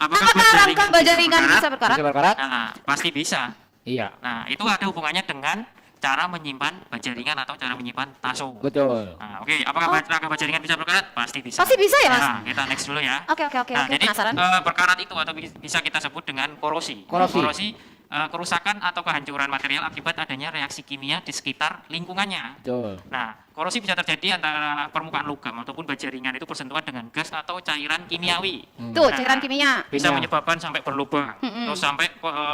Apakah rangka baja ringan bisa berkarat? Bisa berkarat? Nah, pasti bisa. Iya. Nah, itu ada hubungannya dengan cara menyimpan baja ringan atau cara menyimpan taso. Betul. Nah, oke, apakah rangka baja ringan bisa berkarat? Pasti bisa. Pasti bisa ya, Mas? Nah, kita next dulu ya. Oke, Nah, jadi penasaran. berkarat itu atau bisa kita sebut dengan korosi. Korosi. Kerusakan atau kehancuran material akibat adanya reaksi kimia di sekitar lingkungannya. Betul. Nah, korosi bisa terjadi antara permukaan logam ataupun baja ringan itu bersentuhan dengan gas atau cairan kimiawi. Tuh, Nah, cairan kimia. bisa Kimia. menyebabkan sampai berlubang. Terus sampai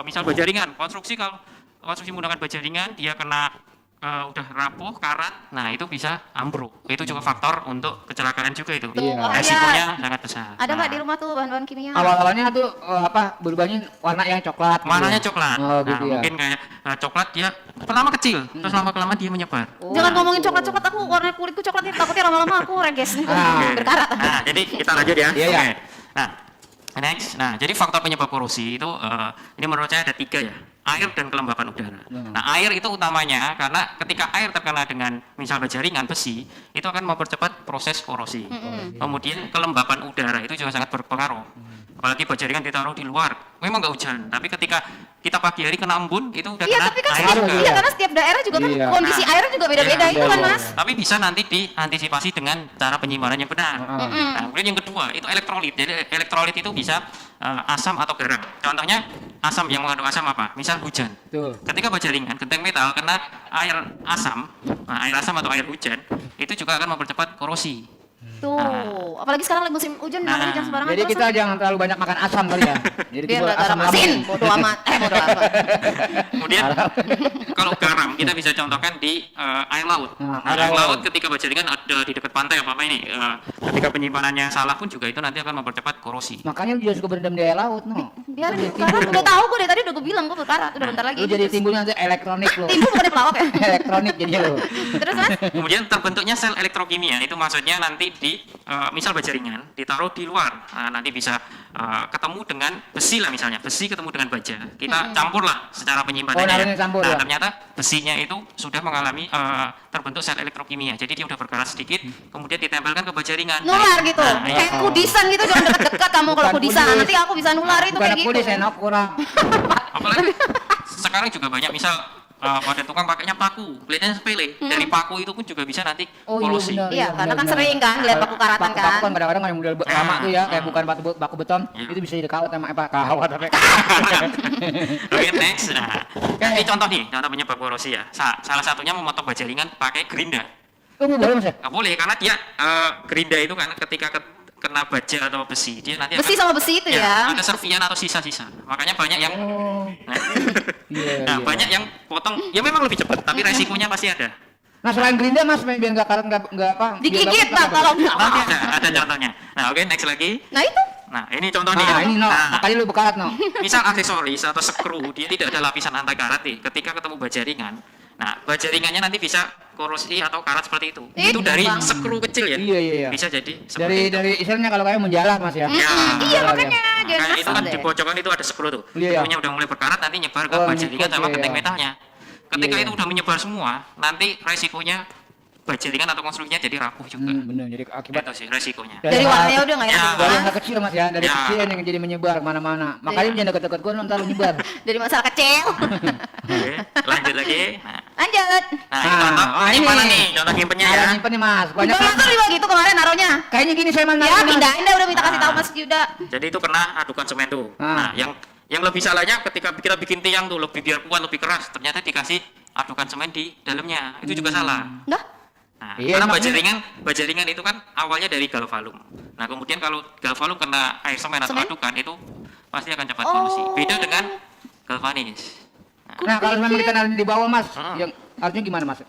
misal baja ringan, kalau konstruksi menggunakan baja ringan dia kena udah rapuh, karat, nah itu bisa ambruk. Itu juga faktor untuk kecelakaan juga itu. Tuh, Iya. Resikonya sangat besar. Ada nggak Nah, di rumah tuh bahan-bahan kimia? Awal-awalnya tuh berubahnya warna yang coklat. warnanya gitu. coklat. Oh, Nah, gitu ya. mungkin kayak coklat dia pertama kecil, terus lama-kelamaan dia menyebar. Jangan ngomongin coklat-coklat, aku warna kulitku coklat nih, takutnya lama-lama aku reges nih. Ah. Berkarat. Nah, jadi kita lanjut ya. Iya, iya. Oke. Nah, next. Nah, jadi faktor penyebab korosi itu ini menurut saya ada 3 ya. Air dan kelembapan udara. Nah, air itu utamanya karena ketika air terkena dengan misal baja ringan besi, itu akan mempercepat proses korosi. Kemudian kelembapan udara itu juga sangat berpengaruh. Apalagi baja ringan ditaruh di luar, memang nggak hujan, tapi ketika kita pagi hari kena embun itu udah Iya, kena tapi kan air setiap, juga. iya, karena setiap daerah juga kan Iya. kondisi Nah, airnya juga beda-beda iya, itu kan, iya. Mas. Tapi bisa nanti diantisipasi dengan cara penyimpanan yang benar. Nah, kemudian yang kedua itu elektrolit. Jadi elektrolit itu bisa asam atau garam. Contohnya asam yang mengandung asam apa? Misal hujan. Betul. Ketika baja ringan, genteng metal kena air asam, nah, air asam atau air hujan, itu juga akan mempercepat korosi. Tuh, apalagi sekarang lagi musim hujan, Nah, makanya jangan sembarangan Jadi terus. kita jangan terlalu banyak makan asam kali ya. Jadi Biar timbul nggak garam lambung. asin, bodo amat. Bodo amat. Kemudian kalau garam kita bisa contohkan di air laut. Nah, Nah, air laut ketika baja ringan ada di dekat pantai apa ini, ketika penyimpanannya salah pun juga itu nanti akan mempercepat korosi. Makanya lu jangan suka berendam di air laut, no. Biar berkarat, udah tahu gue dari tadi udah gue bilang gue berkarat, udah bentar lagi. Lu jadi timbulnya nanti elektronik lu. Timbul bukan pelawak ya. Elektronik jadinya lu. Terus Mas? Kemudian terbentuknya sel elektrokimia itu maksudnya nanti di misal baja ringan ditaruh di luar, nanti bisa ketemu dengan besi lah misalnya, besi ketemu dengan baja, kita campur lah secara penyimpanannya. Oh, naruhnya campur Nah, ya? ternyata besinya itu sudah mengalami terbentuk sel elektrokimia, jadi dia udah berkarat sedikit, kemudian ditempelkan ke baja ringan. Nular gitu. Nah, iya. Kayak kudisan gitu, jangan deket-deket kamu kalau Bukan kudisan. kudis. Nanti aku bisa nular itu Bukan kayak aku gitu. di senok kurang. Apalagi sekarang juga banyak misal pada tukang pakainya paku, kelihatannya sepele. Dari paku itu pun juga bisa nanti Oh, korosi. benar. Iya, karena kan sering kan ngeliat paku karatan Paku kan. kan kadang-kadang yang model lama tuh ya, kayak bukan baku beton, Iya. itu bisa jadi kawat sama kawat tapi. Oke, next. Nah, ini contoh nih, contoh penyebab korosi ya. Salah satunya memotong baja ringan pakai gerinda. Oh, boleh Mas ya? Nggak boleh karena dia gerinda itu kan ketika kena baja atau besi, dia nanti Besi sama besi itu ya. ada servian atau sisa-sisa. Makanya banyak yang Oh. nah, Iya, nah, iya. banyak yang potong ya memang lebih cepat, tapi resikonya pasti ada. Nah, selain gerinda Mas, biar nggak karat nggak apa? biar Digigit bagus, Pak apa? kalau Nanti ada contohnya. Nah, oke, next lagi. Nah itu. Nah, ini contoh nih. Nah, ini no, Nah, makanya lu bekarat no. misal aksesoris atau skru dia tidak ada lapisan anti karat nih ketika ketemu baja ringan. Nah, baja ringannya nanti bisa korosi atau karat seperti itu. Itu dari Bang. skru kecil ya. Iya, iya, iya. Bisa jadi seperti itu. Dari istilahnya kalau kayak menjalar Mas ya. Ya. Iya makanya Nah, jangan kayak itu kan asal di deh. pojokan itu ada skru tuh. Iya, iya. Skrunya udah mulai berkarat nanti nyebar ke Oh, baja ringan ngikut, sama iya, genteng iya. metalnya. Ketika Iya. itu udah menyebar semua, nanti resikonya baja ringan atau konstruksinya jadi rapuh juga. Bener, jadi akibat Itu sih resikonya. Dari warnanya udah nggak Ya. enak dari gitu yang kan. kecil Mas ya, dari Ya. kecil yang jadi menyebar kemana-mana. Makanya jangan deket-deket gua ntar lu nyebar. Dari masalah kecil. Oke, lanjut lagi. Nah, Lanjut. ini contoh penyimpanan nih, contoh nyimpennya ya. Cara nyimpen nih Mas, banyak Bang Mansur juga gitu kemarin naruhnya. kayaknya gini saya mana. Ya pindahin dah udah minta kasih tahu Mas Yuda. Jadi itu kena adukan semen tuh. Ah. Nah, yang lebih salahnya ketika kita bikin tiang tuh lebih biar kuat, lebih keras, ternyata dikasih adukan semen di dalamnya. Itu juga salah. Dah. Nah, Iya, karena makanya- baja ringan itu kan awalnya dari galvalum. Nah, kemudian kalau galvalum kena air semen atau Semen? adukan itu pasti akan cepat korosi. Beda dengan galvanis. Nah, kalau memang kita naruh di bawah Mas, Ah. yang artinya gimana Mas?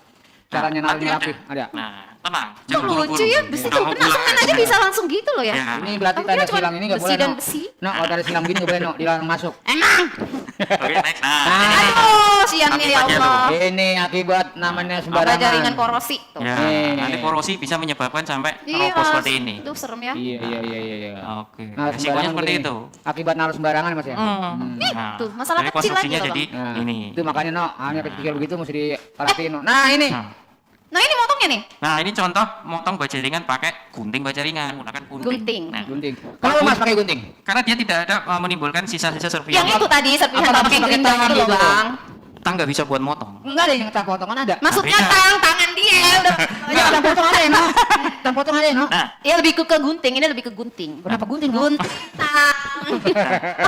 Caranya Nanti naruhnya rapi, ada. Nah, tenang. Kok Jangan buru-buru. lucu ya, besi Udah tuh mau kena pulang semen aja bisa langsung gitu loh ya. Ya. Ini berarti Aku tanda kira cuma silang ini nggak besi boleh dan no. besi. No, kalau tanda silang gini nggak boleh no, dilarang masuk. Emang. Oke, next. Nah, Nah. ini Aduh, siannya ya Akibatnya Allah. Ini akibat namanya sembarangan. Baja ringan korosi tuh. ya, Nih. nanti korosi bisa menyebabkan sampai Iya, keropos seperti ini. Itu serem ya. Iya, iya. Oke. Naruh Resikonya sembarangan seperti gini. itu. Akibat naruh sembarangan Mas ya. Nah, tuh, masalah jadi kecil konstruksinya lagi loh, jadi Nah, ini. itu makanya no, hanya kecil begitu mesti diperhatiin no. Nah, ini. Nah, Nah ini motongnya nih. Nah, ini contoh motong baja ringan pakai gunting baja ringan, menggunakan gunting. Gunting. Nah, Gunting. Kalau Mas pakai gunting? karena dia tidak ada menimbulkan sisa-sisa serpihan. Yang itu tadi serpihan Apa pakai pakai gerindang tangan itu loh gitu? bang. Tang nggak bisa buat motong. Enggak ada yang tak potongan ada. Maksudnya beda. tangan dia udah. Enggak, tak potong ada ya, no? Tak potong ada ya, no? Nah, Ya lebih ke gunting, ini lebih ke gunting. Kenapa gunting, no? Gunting.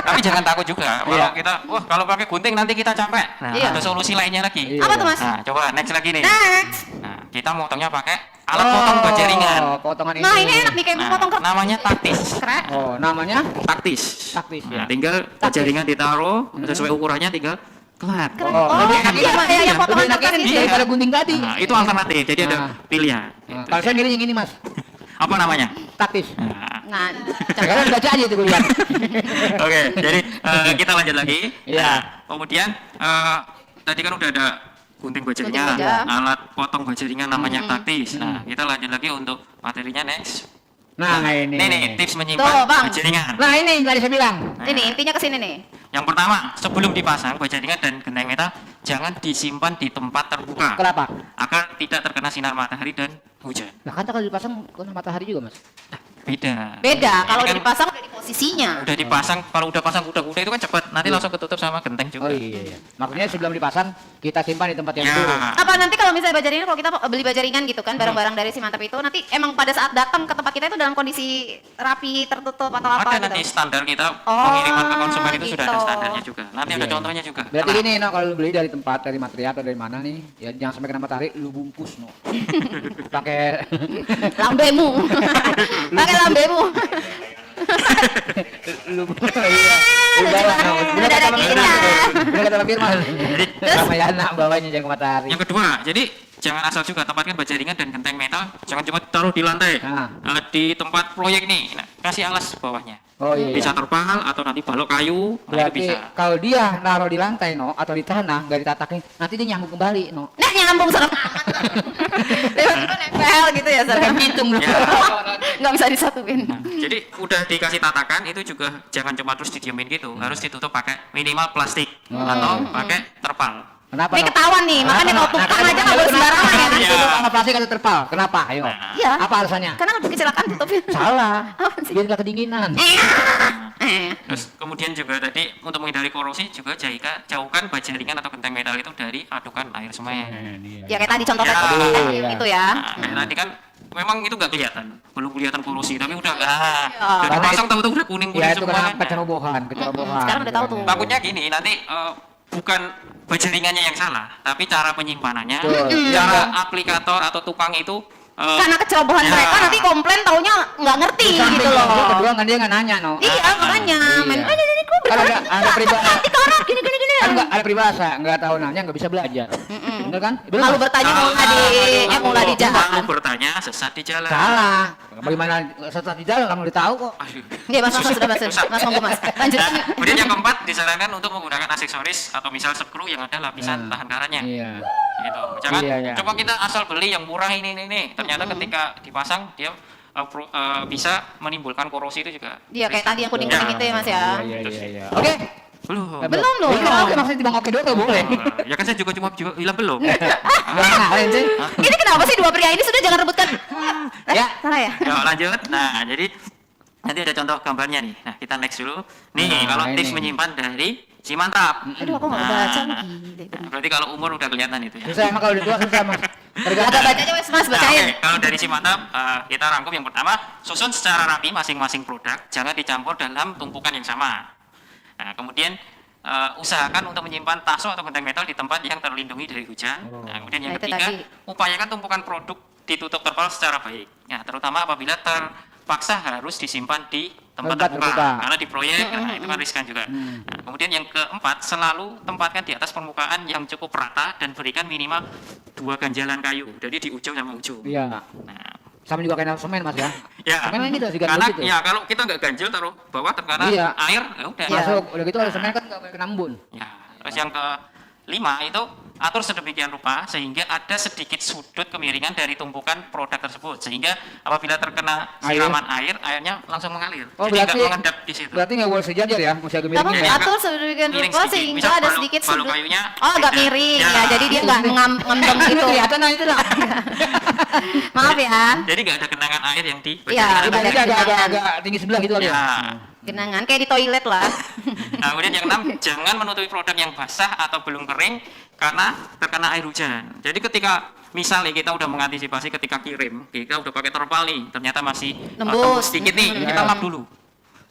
tapi jangan takut juga. Kalau Iya. kita, wah kalau pakai gunting nanti kita capek. Nah, Iya. ada solusi lainnya lagi. Iya. Apa tuh mas? Nah, coba next lagi nih. Next. Nah, kita motongnya pakai alat potong baja ringan. Potongan Nah ini enak nih kayak Nah, potong kertas. namanya taktis. Keren. Oh, namanya Taktis. taktis Nah, ya. tinggal baja ringan ditaruh sesuai ukurannya, tinggal kelar. Keren. Oh, Oh, lebih iya, enak iya, ini. iya, yang potongan Lebih enak kertas ini itu. daripada gunting tadi. Nah, itu alternatif. Jadi ada Nah. pilihan. Nah, kalau saya milih yang ini, Mas. Apa namanya? Taktis. Nah, Nah, Sekarang baca aja itu gue lihat. Oke, jadi kita lanjut lagi. Iya. Nah, kemudian tadi kan udah ada gunting baja Gunting ringan, baja. alat potong baja ringan namanya taktis. Nah, kita lanjut lagi untuk materinya next. Nah, ini. Nih, tips menyimpan Tuh, Bang. baja ringan. Nah, ini yang tadi saya bilang. ini intinya ke sini nih. Yang pertama, sebelum dipasang baja ringan dan genteng metal, jangan disimpan di tempat terbuka Kenapa? agar tidak terkena sinar matahari dan hujan. Nah, kan kalau dipasang kena matahari juga, Mas. Beda. Beda, kalau Ini udah kan dipasang udah di posisinya. udah dipasang, kalau udah pasang kuda-kuda itu kan cepat, nanti langsung ketutup sama genteng Oh juga. iya. Maksudnya sebelum dipasang kita simpan di tempat yang Ya. dulu. Apa nanti kalau misalnya baja ringan, kalau kita beli baja ringan gitu kan, barang-barang dari si Mantap itu nanti emang pada saat datang ke tempat kita itu dalam kondisi rapi, tertutup atau apa Ada gitu? nanti standar kita Oh, pengiriman ke konsumen itu sudah ada gitu. standarnya juga. Nanti ada Iya. contohnya juga. Berarti Nah, gini, no, kalau lu beli dari tempat, dari material atau dari mana nih, ya jangan sampai kena matahari, lu bungkus, no. Pakai Lambemu. Pakai lambemu. lu iya. Lu bawa, no. Bener Ada kata Bang dagingnya. Firman. Bener kata Bang Firman. Jadi Sama Yana bawanya jangan ke matahari. yang kedua, jadi jangan asal juga tempatkan baja ringan dan genteng metal, jangan cuma taruh di lantai. Nah. Di tempat proyek nih, nah, kasih alas bawahnya. Oh iya. Bisa terpal atau nanti balok kayu, nah, itu Berarti bisa. kalau dia naruh di lantai, no, atau di tanah, nggak ditatakin, nanti dia nyambung kembali, no. Nah nyambung serem amat. Tiba-tiba nempel gitu ya, serem. Kayak pitung, no. Ya. Nggak bisa disatuin. Nah, jadi udah dikasih tatakan itu juga jangan cuma terus didiemin gitu, harus ditutup pakai minimal plastik atau pakai terpal. Kenapa? Ini no? ketahuan nih, makanya kalau tukang aja nggak boleh sembarangan ya. Iya. Itu sama plastik atau terpal. Kenapa? Ayo. Nah. Iya. Apa alasannya? Karena udah kecelakaan tutupin. Salah. Apa sih? Biar nggak kedinginan. Terus kemudian juga tadi untuk menghindari korosi juga jauhkan baja ringan atau genteng metal itu dari adukan air semen. Ya kayak tadi contohnya Ya. Iya. itu ya. Nah, kayak tadi kan memang itu nggak kelihatan, belum kelihatan korosi, tapi udah udah Karena dipasang tahu-tahu udah kuning Ya itu semua. karena Nah, kecerobohan. Sekarang udah tahu tuh. takutnya gini nanti bukan baja ringannya yang salah, tapi cara penyimpanannya, Betul. cara aplikator atau tukang itu Karena kecerobohan Ya. mereka nanti komplain taunya nggak ngerti gitu Yang loh. kedua kan dia nggak nanya, no. Iya makanya main Iya. ini kok Kalau ada peribahasa, nanti koran gini gini gini. kan nggak ada peribahasa, nggak tahu nanya nggak bisa belajar. Bener kan? Bener Malu nggak? bertanya mulai di jalan. Malu bertanya sesat di jalan. Salah. Bagaimana setelah di jalan kamu udah tahu kok. Aduh. Iya mas sudah mas Susah. mas monggo mas lanjut. Nah, kemudian yang keempat disarankan untuk menggunakan aksesoris atau misal skru yang ada lapisan tahan karatnya. Iya. Gitu. Jangan Iya, iya. coba kita asal beli yang murah ini. Ternyata ketika dipasang dia bisa menimbulkan korosi itu juga. Iya kayak tadi yang kuning kuning itu ya mas ya. Iya. Oke. Belum. Belum loh. Oke, maksudnya timbang oke dulu boleh. Ya kan saya juga cuma bilang belum. Ngapain sih? Ini kenapa sih dua pria ini sudah jangan rebutkan? Ya. Salah ya. Ya, lanjut. Nah, jadi nanti ada contoh gambarnya nih. Nah, kita next dulu. Nih, Nah, kalau tips ini. menyimpan dari si mantap. Aduh aku nggak baca nih. Nah, berarti kalau umur udah kelihatan itu ya. Susah emang kalau udah tua susah mas. Agak baca aja wes mas Nah, bacain. oke. Kalau dari si mantap, kita rangkum yang pertama, susun secara rapi masing-masing produk, jangan dicampur dalam tumpukan yang sama. Nah, kemudian usahakan untuk menyimpan taso atau genteng metal di tempat yang terlindungi dari hujan. Nah, kemudian yang Nah, itu ketiga, tadi. upayakan tumpukan produk ditutup terpal secara baik. Ya, terutama apabila terpaksa harus disimpan di tempat Tempat terbuka. terbuka. Karena di proyek, nah, itu kan riskan juga. Nah, kemudian yang keempat, selalu tempatkan di atas permukaan yang cukup rata dan berikan minimal 2 ganjalan kayu. Jadi di ujung sama ujung. Iya. Nah, Sama juga kayak semen mas ya. ya. Semen ini tuh juga Karena gitu. ya kalau kita nggak ganjil taruh bawah terkena Iya. air, ya udah. Iya. Masuk udah gitu kalau semen kan nggak boleh kena embun. Ya, terus yang kelima itu diatur sedemikian rupa sehingga ada sedikit sudut kemiringan dari tumpukan produk tersebut sehingga apabila terkena siraman air, airnya langsung mengalir. Oh, Jadi nggak berarti mengendap di situ. berarti nggak boleh sejajar ya, mesti agak Kamu miring ya. atur sedemikian Miring rupa sedikit. sehingga Misal ada balu- sedikit balu sudut. kayunya Oh, agak beda. miring Ya. ya. Jadi dia nggak ngembang gitu. Kelihatan nah itu lah. Maaf ya. Jadi nggak ada genangan air yang di Iya, bagian ada Jadi agak genangan. agak tinggi sebelah gitu kali ya. ya. Genangan kayak di toilet lah. Nah, kemudian yang 6, jangan menutupi produk yang basah atau belum kering karena terkena air hujan. Jadi ketika misalnya kita udah mengantisipasi ketika kirim, kita udah pakai terpal nih, ternyata masih Nembus. sedikit nih, kita lap dulu.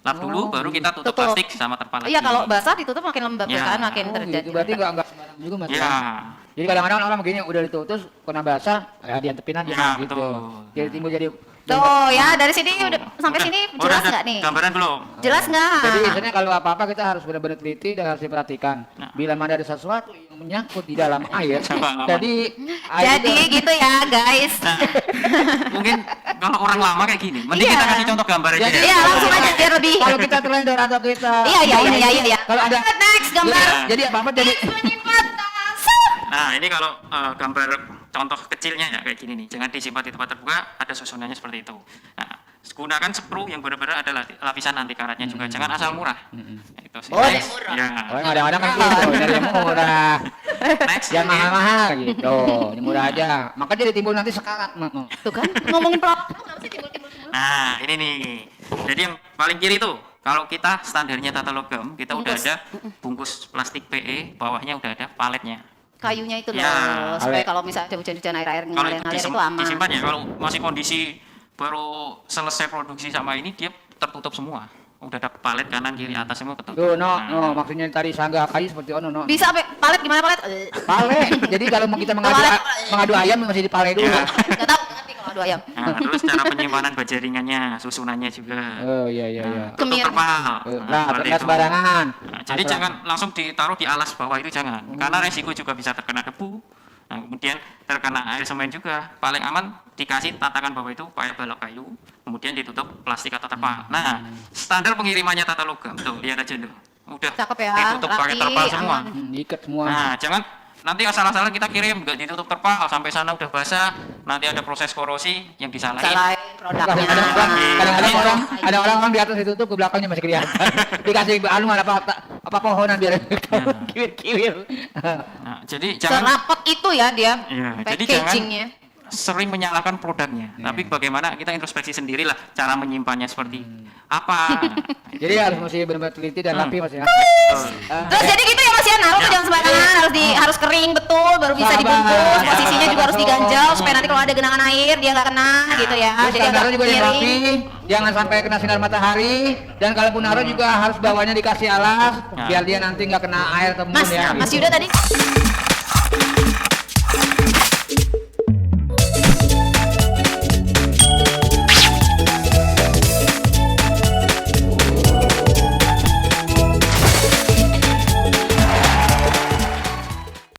Lap dulu, baru kita tutup Tutup. plastik sama terpal lagi. Iya, kalau basah ditutup makin lembab ya Ya. kan, makin Oh, terjadi. gitu. Berarti nggak sembarang juga mas. Ya, Jadi kadang-kadang orang begini udah ditutup kena basah, ya diantepin aja Ya, gitu. betul. Jadi timbul jadi. Tuh ya, dari sini udah sampai Udah- sini udah jelas ada nggak nih? Gambaran belum? Jelas nggak? Jadi misalnya kalau apa-apa kita harus benar-benar teliti dan harus diperhatikan. Nah. Bila mana ada sesuatu yang menyangkut di dalam air, Sama. jadi air Jadi itu- gitu ya guys. Nah, mungkin kalau orang lama kayak gini, mending Iya. kita kasih contoh gambar aja. Jadi- ya. Iya, langsung aja biar lebih. kalau kita terlendor atau kita Iya, iya, iya, iya, iya. Kalau ada Next gambar. Iya. jadi apa-apa jadi Menyimpan Nah, ini kalau gambar contoh kecilnya ya kayak gini nih. Jangan disimpan di tempat terbuka, ada susunannya seperti itu. Nah, gunakan sprue yang benar-benar ada lapisan anti karatnya juga. Jangan asal murah. Nah, itu sih. Oh, Next. murah. Ya. Oh, yang ada-ada kan gitu, nyari yang murah. Next. Yang ini. mahal-mahal gitu. Yang murah aja. Maka jadi timbul nanti sekarat. Tuh kan ngomongin produk kenapa sih timbul-timbul semua? Nah, ini nih. Jadi yang paling kiri tuh, kalau kita standarnya tata logam, kita udah Bungkus. ada bungkus plastik PE, bawahnya udah ada paletnya. Kayunya itu loh, Ya. supaya Ale. kalau misalnya ada hujan-hujan air-air Kalau itu ngalir itu aman. disimpan ya, kalau masih kondisi baru selesai produksi sama ini, dia tertutup semua. Udah ada palet kanan, kiri, atas semua ketutup. Tuh, Nah, maksudnya tadi sangga kayu seperti ono, no. Bisa apa? Palet gimana palet? Pale. Jadi kalau mau kita mengadu ayam masih dipale dulu. Ya. Enggak tahu, ngerti kalau adu ayam. Nah, terus cara penyimpanan bajaringannya, susunannya juga. Oh iya iya iya. Tutup Kemir. terpal. Nah, seperti nggak itu. sembarangan. Nah, jadi jangan langsung ditaruh di alas bawah itu jangan, karena resiko juga bisa terkena debu. Nah, kemudian terkena air semen juga. Paling aman dikasih tatakan bawah itu pakai balok kayu, kemudian ditutup plastik atau terpal. Nah, standar pengirimannya tata logam tuh lihat aja loh. Udah Cakep ya, ditutup pakai rapi, terpal semua. aman. Ikat semua. Nah, jangan nanti asal-asalan kita kirim nggak ditutup terpal sampai sana udah basah, nanti ada proses korosi yang disalahin. Salahin produknya. Kadang-kadang orang ada orang di atas ditutup ke belakangnya masih kelihatan. Dikasih anu apa pohonan biar kiwir-kiwir. Nah, jadi jangan Serapet itu ya dia. Iya, jadi jangan Packagingnya. sering menyalahkan produknya, tapi bagaimana kita introspeksi sendirilah cara menyimpannya seperti apa. Jadi harus masih benar-benar teliti dan rapi Mas ya. Terus jadi gitu ya Mas ya, naruh tuh jangan sembarangan, harus kering betul baru bisa Sabar. dibungkus, Ya, posisinya juga harus betul. diganjal supaya nanti kalau ada genangan air dia nggak kena gitu ya. Terus Jadi agak naruh juga yang miring. rapi, jangan sampai kena sinar matahari dan kalaupun naruh juga harus bawahnya dikasih alas biar dia nanti nggak kena air atau embun Mas, ya. Mas gitu. Yuda tadi